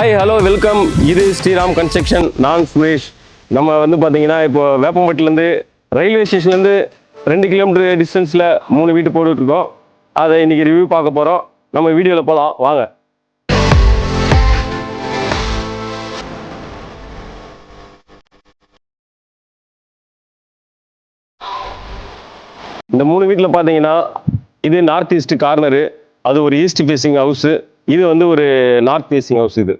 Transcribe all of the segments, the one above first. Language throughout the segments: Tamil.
Hi hello welcome. இது ஸ்ரீராம் கன்ஸ்ட்ரக்ஷன். நான் சுரேஷ். நம்ம வந்து பார்த்தீங்கன்னா இப்போ வேப்பம்பட்டிலேருந்து ரயில்வே ஸ்டேஷன்லேருந்து 2 கிலோமீட்டர் டிஸ்டன்ஸில் 3 வீட்டு போட்டுட்ருக்கோம். அதை இன்றைக்கி ரிவ்யூ பார்க்க போகிறோம். நம்ம வீடியோவில் போகலாம் வாங்க. இந்த 3 வீட்டில் பார்த்தீங்கன்னா இது நார்த் ஈஸ்ட் கார்னரு, அது ஒரு ஈஸ்ட் ஃபேஸிங் ஹவுஸு, இது வந்து ஒரு நார்த் ஃபேஸிங் ஹவுஸ். இது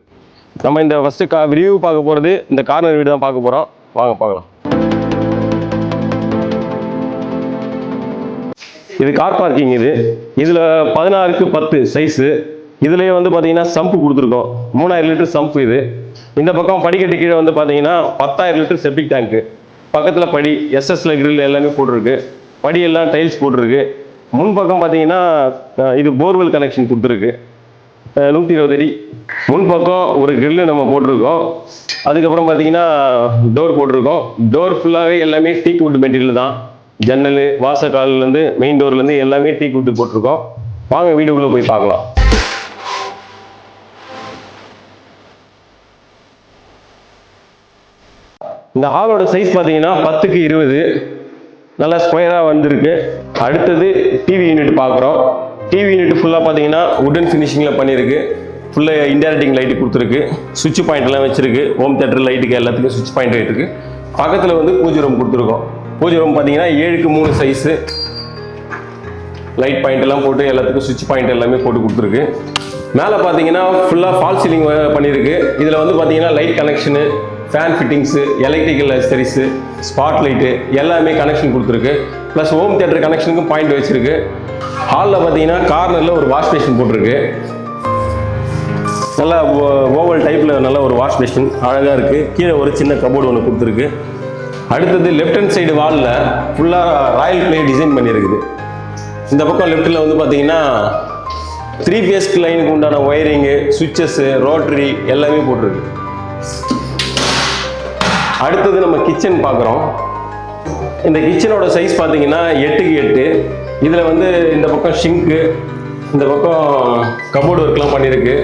நம்ம இந்த ஃபஸ்ட்டு ரிவ்யூ பார்க்க போகிறது இந்த கார்னர் வீடு தான் பார்க்க போகிறோம். வாங்க பார்க்கலாம். இது கார் பார்க்கிங். இதில் 16க்கு 10 சைஸு. இதுலேயே வந்து பார்த்தீங்கன்னா சம்பு கொடுத்துருக்கோம், 3000 லிட்டர் சம்பு. இந்த பக்கம் படிக்கட்டு கீழே வந்து பார்த்தீங்கன்னா 10,000 லிட்டர் செப்டிக் டேங்க்கு. பக்கத்தில் படி எஸ்எஸ்ல கிரில் எல்லாமே போட்டிருக்கு. படியெல்லாம் டைல்ஸ் போட்டிருக்கு. முன் பக்கம் பார்த்தீங்கன்னா இது போர்வெல் கனெக்ஷன் கொடுத்துருக்கு. 120 அடி முன் பக்கம் ஒரு கிரில்லு நம்ம போட்டிருக்கோம். அதுக்கப்புறம் பார்த்தீங்கன்னா டோர் போட்டிருக்கோம். டோர் ஃபுல்லாகவே எல்லாமே டீக் வுட் மெட்டீரியல் தான். ஜன்னல் வாசக்கால்லேருந்து மெயின் டோர்லேருந்து எல்லாமே டீக் வுட் போட்டிருக்கோம். வாங்க வீடுக்குள்ளே போய் பார்க்கலாம். இந்த ஹாலோட சைஸ் பார்த்தீங்கன்னா 10க்கு 20, நல்லா ஸ்கொயராக வந்திருக்கு. அடுத்தது டிவி யூனிட் பார்க்குறோம். டிவி யூனிட் ஃபுல்லாக பார்த்தீங்கன்னா உடன் ஃபினிஷிங்கில் பண்ணியிருக்கு. ஃபுல்லாக இன்டைரக்டிங் லைட்டு கொடுத்துருக்கு. சுவிட்ச் பாயிண்ட்லாம் வச்சிருக்கு. ஹோம் தேட்டர் லைட்டுக்கு எல்லாத்துக்கும் சுவிட்ச் பாயிண்ட் இருக்குது. பக்கத்தில் வந்து பூஜை ரூம் கொடுத்துருக்கோம். பூஜை ரூம் பார்த்தீங்கன்னா 7க்கு 3 சைஸு. லைட் பாயிண்ட் எல்லாம் போட்டு எல்லாத்துக்கும் சுவிட்ச் பாயிண்ட் எல்லாமே போட்டு கொடுத்துருக்கு. மேலே பார்த்தீங்கன்னா ஃபுல்லாக ஃபால் சீலிங் பண்ணியிருக்கு. இதில் வந்து பார்த்தீங்கன்னா light connection, fan fittings, electrical accessories, spot light எல்லாமே கனெக்ஷன் கொடுத்துருக்கு. ப்ளஸ் ஹோம் தேட்டர் கனெக்ஷனுக்கும் பாயிண்ட் வச்சிருக்கு. ஹாலில் பார்த்தீங்கன்னா கார்னரில் ஒரு வாஷ் பேஷன் போட்டிருக்கு. நல்லா ஓவல் டைப்பில் நல்ல ஒரு வாஷ் பேஷன் அழகாக இருக்குது. கீழே ஒரு சின்ன கபோர்டு ஒன்று கொடுத்துருக்கு. அடுத்தது லெஃப்ட் ஹேண்ட் சைடு வாலில் ஃபுல்லாக ராயல் பிளே டிசைன் பண்ணியிருக்குது. இந்த பக்கம் லெஃப்ட்டில் வந்து பார்த்தீங்கன்னா 3 ஃபேஸ் லைனுக்கு உண்டான ஒயரிங்கு, சுவிட்சஸ்ஸு, ரோட்டரி எல்லாமே போட்டிருக்கு. அடுத்தது நம்ம கிச்சன் பார்க்குறோம். இந்த கிச்சனோட சைஸ் பார்த்தீங்கன்னா 8க்கு 8. இதில் வந்து இந்த பக்கம் ஷிங்க்கு, இந்த பக்கம் கபோர்டு ஒர்க்லாம் பண்ணியிருக்கு.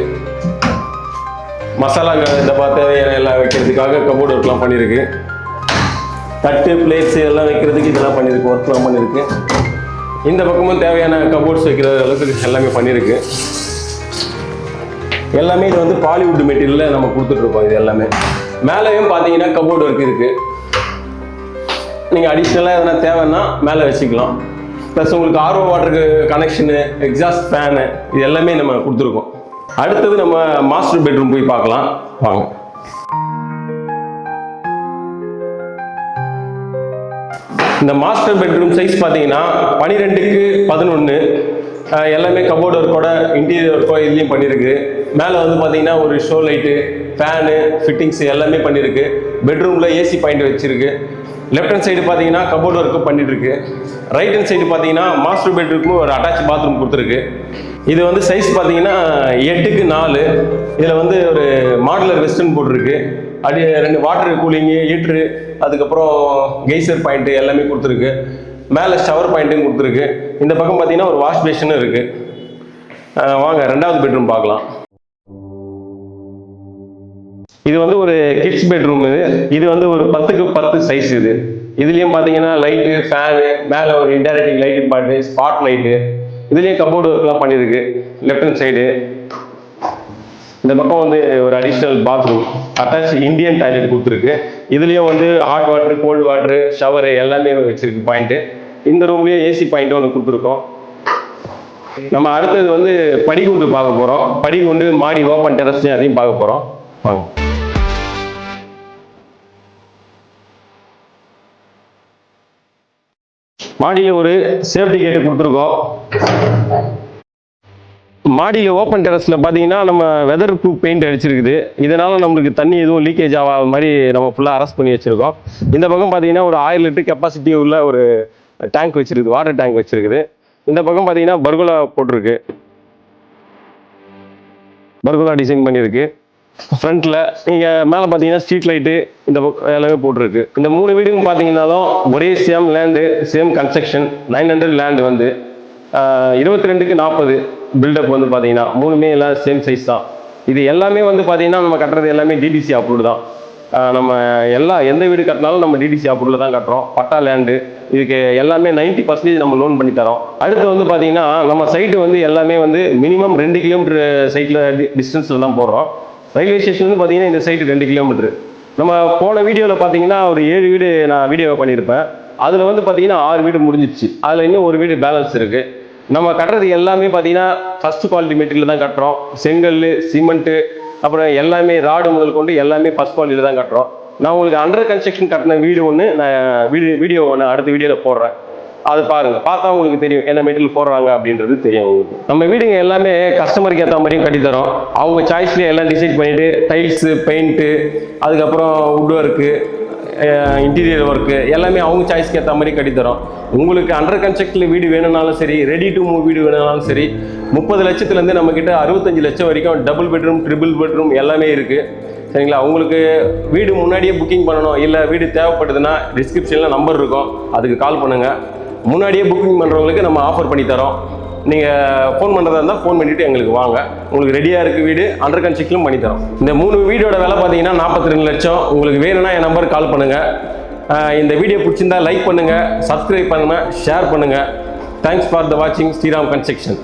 மசாலா இந்த தேவையான எல்லாம் வைக்கிறதுக்காக கபோர்டு ஒர்க்லாம் பண்ணியிருக்கு. தட்டு பிளேட்ஸு எல்லாம் வைக்கிறதுக்கு இதெல்லாம் பண்ணியிருக்கு, ஒர்க்லாம் பண்ணியிருக்கு. இந்த பக்கமும் தேவையான கபோர்ட்ஸ் வைக்கிற அளவுக்கு எல்லாமே பண்ணியிருக்கு. எல்லாமே இது வந்து பாலிவுட் மெட்டீரியலில் நம்ம கொடுத்துட்ருக்கோம். இது எல்லாமே மேலேயும் பார்த்தீங்கன்னா கபோர்டு ஒர்க் இருக்குது. நீங்கள் அடிஷ்னலாக எதனா தேவைன்னா மேலே வச்சுக்கலாம். ப்ளஸ் உங்களுக்கு ஆர்ஓ வாட்டருக்கு கனெக்ஷனு, எக்ஸாஸ்ட் ஃபேனு இது எல்லாமே நம்ம கொடுத்துருக்கோம். அடுத்தது நம்ம மாஸ்டர் பெட்ரூம் போய் பார்க்கலாம் வாங்க. இந்த மாஸ்டர் பெட்ரூம் சைஸ் பார்த்தீங்கன்னா 12க்கு 11. எல்லாமே கபோர்டு ஒர்க்கோட இன்டீரியர் ஒர்க்கோ இதுலேயும் பண்ணியிருக்கு. மேலே வந்து பார்த்தீங்கன்னா ஒரு ஷோ லைட்டு, ஃபேனு, ஃபிட்டிங்ஸ் எல்லாமே பண்ணியிருக்கு. பெட்ரூமில் ஏசி பாயிண்ட் வச்சிருக்கு. லெஃப்ட் ஹேண்ட் சைடு பார்த்தீங்கன்னா கபோர்டு ஒர்க்கு பண்ணிட்டு இருக்கு. ரைட் ஹேண்ட் சைடு பார்த்தீங்கன்னா மாஸ்டர் பெட்ரூமுக்கு ஒரு அட்டாச் பாத்ரூம் கொடுத்துருக்கு. இது வந்து சைஸ் பார்த்தீங்கன்னா 8க்கு 4. இதில் வந்து ஒரு மாடுலர் வெஸ்டர்ன் போட்டிருக்கு. 2 வாட்டர் கூலிங்கு, ஹீட்ரு, அதுக்கப்புறம் கெய்சர் பாயிண்ட்டு எல்லாமே கொடுத்துருக்கு. மேலே ஷவர் பாயிண்ட்டும் கொடுத்துருக்கு. இந்த பக்கம் பார்த்தீங்கன்னா ஒரு வாஷ் பேஷனும் இருக்குது. வாங்க 2வது பெட்ரூம் பார்க்கலாம். இது வந்து ஒரு கிட்ஸ் பெட்ரூம். இது வந்து ஒரு 10க்கு 10 சைஸ். இதுலேயும் பார்த்தீங்கன்னா லைட்டு, ஃபேனு, மேலே ஒரு இன்டைரக்டிங் லைட்டு பாட்டு, ஸ்பாட் லைட்டு, இதுலேயும் கபோர்டு ஒர்க்லாம் பண்ணியிருக்கு. லெஃப்ட் ஹேண்ட் சைடு இந்த பக்கம் வந்து ஒரு additional bathroom, attach Indian toilet கொடுத்துருக்கு. இதுலேயும் வந்து hot water, cold water, shower எல்லாமே வச்சிருக்கு பாயிண்ட்டு. இந்த ரூம்லேயே ஏசி பாயிண்ட் ஒன்று கொடுத்துருக்கோம். நம்ம அடுத்தது வந்து படிகுண்டு பார்க்க போகிறோம். படிகுண்டு மாடி ஓப்பன் டெரஸ் அதையும் பார்க்க போகிறோம் வாங்க. மாடியில் ஒரு சேஃப்டி கேட்டு கொடுத்துருக்கோம். மாடியில் ஓப்பன் டெரஸில் பார்த்தீங்கன்னா நம்ம வெதர் ப்ரூஃப் பெயிண்ட் அடிச்சிருக்குது. இதனால் நம்மளுக்கு தண்ணி எதுவும் லீக்கேஜ் ஆகாத மாதிரி நம்ம ஃபுல்லாக அரஸ்ட் பண்ணி வச்சுருக்கோம். இந்த பக்கம் பார்த்தீங்கன்னா ஒரு 1000 லிட்டர் கெப்பாசிட்டி உள்ள ஒரு டேங்க் வச்சுருக்குது, வாட்டர் டேங்க் வச்சுருக்குது. இந்த பக்கம் பார்த்தீங்கன்னா பர்கோலா போட்டிருக்கு. பர்கோலா டிசைன் பண்ணியிருக்கு. ஃப்ரண்ட்டில் நீங்கள் மேலே பார்த்தீங்கன்னா ஸ்ட்ரீட் லைட்டு இந்த எல்லாமே போட்டிருக்கு. இந்த 3 வீடுக்கும் பார்த்தீங்கன்னாலும் ஒரே same land, same construction. 900 land வந்து 22க்கு 40 பில்டப் வந்து பார்த்தீங்கன்னா 3மே எல்லாம் சேம் சைஸ் தான். இது எல்லாமே வந்து பார்த்தீங்கன்னா நம்ம கட்டுறது எல்லாமே டிடிசி அப்ரூவ்டு தான். நம்ம எந்த வீடு கட்டினாலும் நம்ம டிடிசி அப்ரூவ்ல தான் கட்டுறோம். பட்டா லேண்டு இதுக்கு எல்லாமே 90% நம்ம லோன் பண்ணி தரோம். அடுத்து வந்து பார்த்தீங்கன்னா நம்ம சைட்டு வந்து எல்லாமே வந்து மினிமம் 2 கிலோமீட்டர் சைட்டில் டிஸ்டன்ஸில் தான் போடுறோம். ரயில்வே ஸ்டேஷன் வந்து பார்த்தீங்கன்னா இந்த சைட்டு 2 கிலோமீட்டர். நம்ம போன வீடியோவில் பார்த்தீங்கன்னா ஒரு 7 வீடு நான் வீடியோ பண்ணியிருப்பேன். அதில் வந்து பார்த்தீங்கன்னா 6 வீடு முடிஞ்சிடுச்சு. அதில் இன்னும் ஒரு வீடு பேலன்ஸ் இருக்குது. நம்ம கட்டுறது எல்லாமே பார்த்தீங்கன்னா ஃபர்ஸ்ட் குவாலிட்டி மெட்டீரியல் தான் கட்டுறோம். செங்கல், சிமெண்ட்டு, அப்புறம் எல்லாமே ராடு முதல் கொண்டு எல்லாமே ஃபர்ஸ்ட் குவாலிட்டியில் தான் கட்டுறோம். நான் உங்களுக்கு அண்டர் கன்ஸ்ட்ரக்ஷன் கட்டின வீடு ஒன்று நான் வீடியோ ஒன்று அடுத்த வீடியோவில் போடுறேன். அது பாருங்கள், பார்த்தா உங்களுக்கு தெரியும் என்ன மெட்டீரியல் போடுறாங்க அப்படின்றது தெரியும் உங்களுக்கு. நம்ம வீடுங்க எல்லாமே கஸ்டமருக்கு ஏற்ற மாதிரியும் கட்டித்தரோம். அவங்க சாய்ஸ்லேயே எல்லாம் டிசைட் பண்ணிவிட்டு டைல்ஸு, பெயிண்ட்டு, அதுக்கப்புறம் வுட் ஒர்க்கு, இன்டீரியர் ஒர்க்கு எல்லாமே அவங்க சாய்ஸ்க்கு ஏற்ற மாதிரி கட்டித்தரோம். உங்களுக்கு அண்டர் கன்ஸ்ட்ரக்ஷன் வீடு வேணும்னாலும் சரி, ரெடி டு மூவ் வீடு வேணும்னாலும் சரி, 30 லட்சத்துலேருந்து நம்மக்கிட்ட 65 லட்சம் வரைக்கும் டபுள் பெட்ரூம், ட்ரிபிள் பெட்ரூம் எல்லாமே இருக்குது. சரிங்களா? உங்களுக்கு வீடு முன்னாடியே புக்கிங் பண்ணணும், இல்லை வீடு தேவைப்படுதுன்னா டிஸ்கிரிப்ஷனில் நம்பர் இருக்கும், அதுக்கு கால் பண்ணுங்கள். முன்னாடியே புக்கிங் பண்ணுறவங்களுக்கு நம்ம ஆஃபர் பண்ணி தரோம். நீங்கள் ஃபோன் பண்ணுறதா இருந்தால் ஃபோன் பண்ணிவிட்டு எங்களுக்கு வாங்க. உங்களுக்கு ரெடியாக இருக்குது வீடு, அண்டர் கன்ஸ்ட்ரக்ஷனும் பண்ணி தரோம். இந்த 3 வீடோட விலை பார்த்தீங்கன்னா 42 லட்சம். உங்களுக்கு வேணும்னா என் நம்பருக்கு கால் பண்ணுங்கள். இந்த வீடியோ பிடிச்சிருந்தா லைக் பண்ணுங்கள், சப்ஸ்கிரைப் பண்ணுங்கள், ஷேர் பண்ணுங்கள். தேங்க்ஸ் ஃபார் த வாட்சிங் ஸ்ரீராம் கன்ஸ்ட்ரக்ஷன்.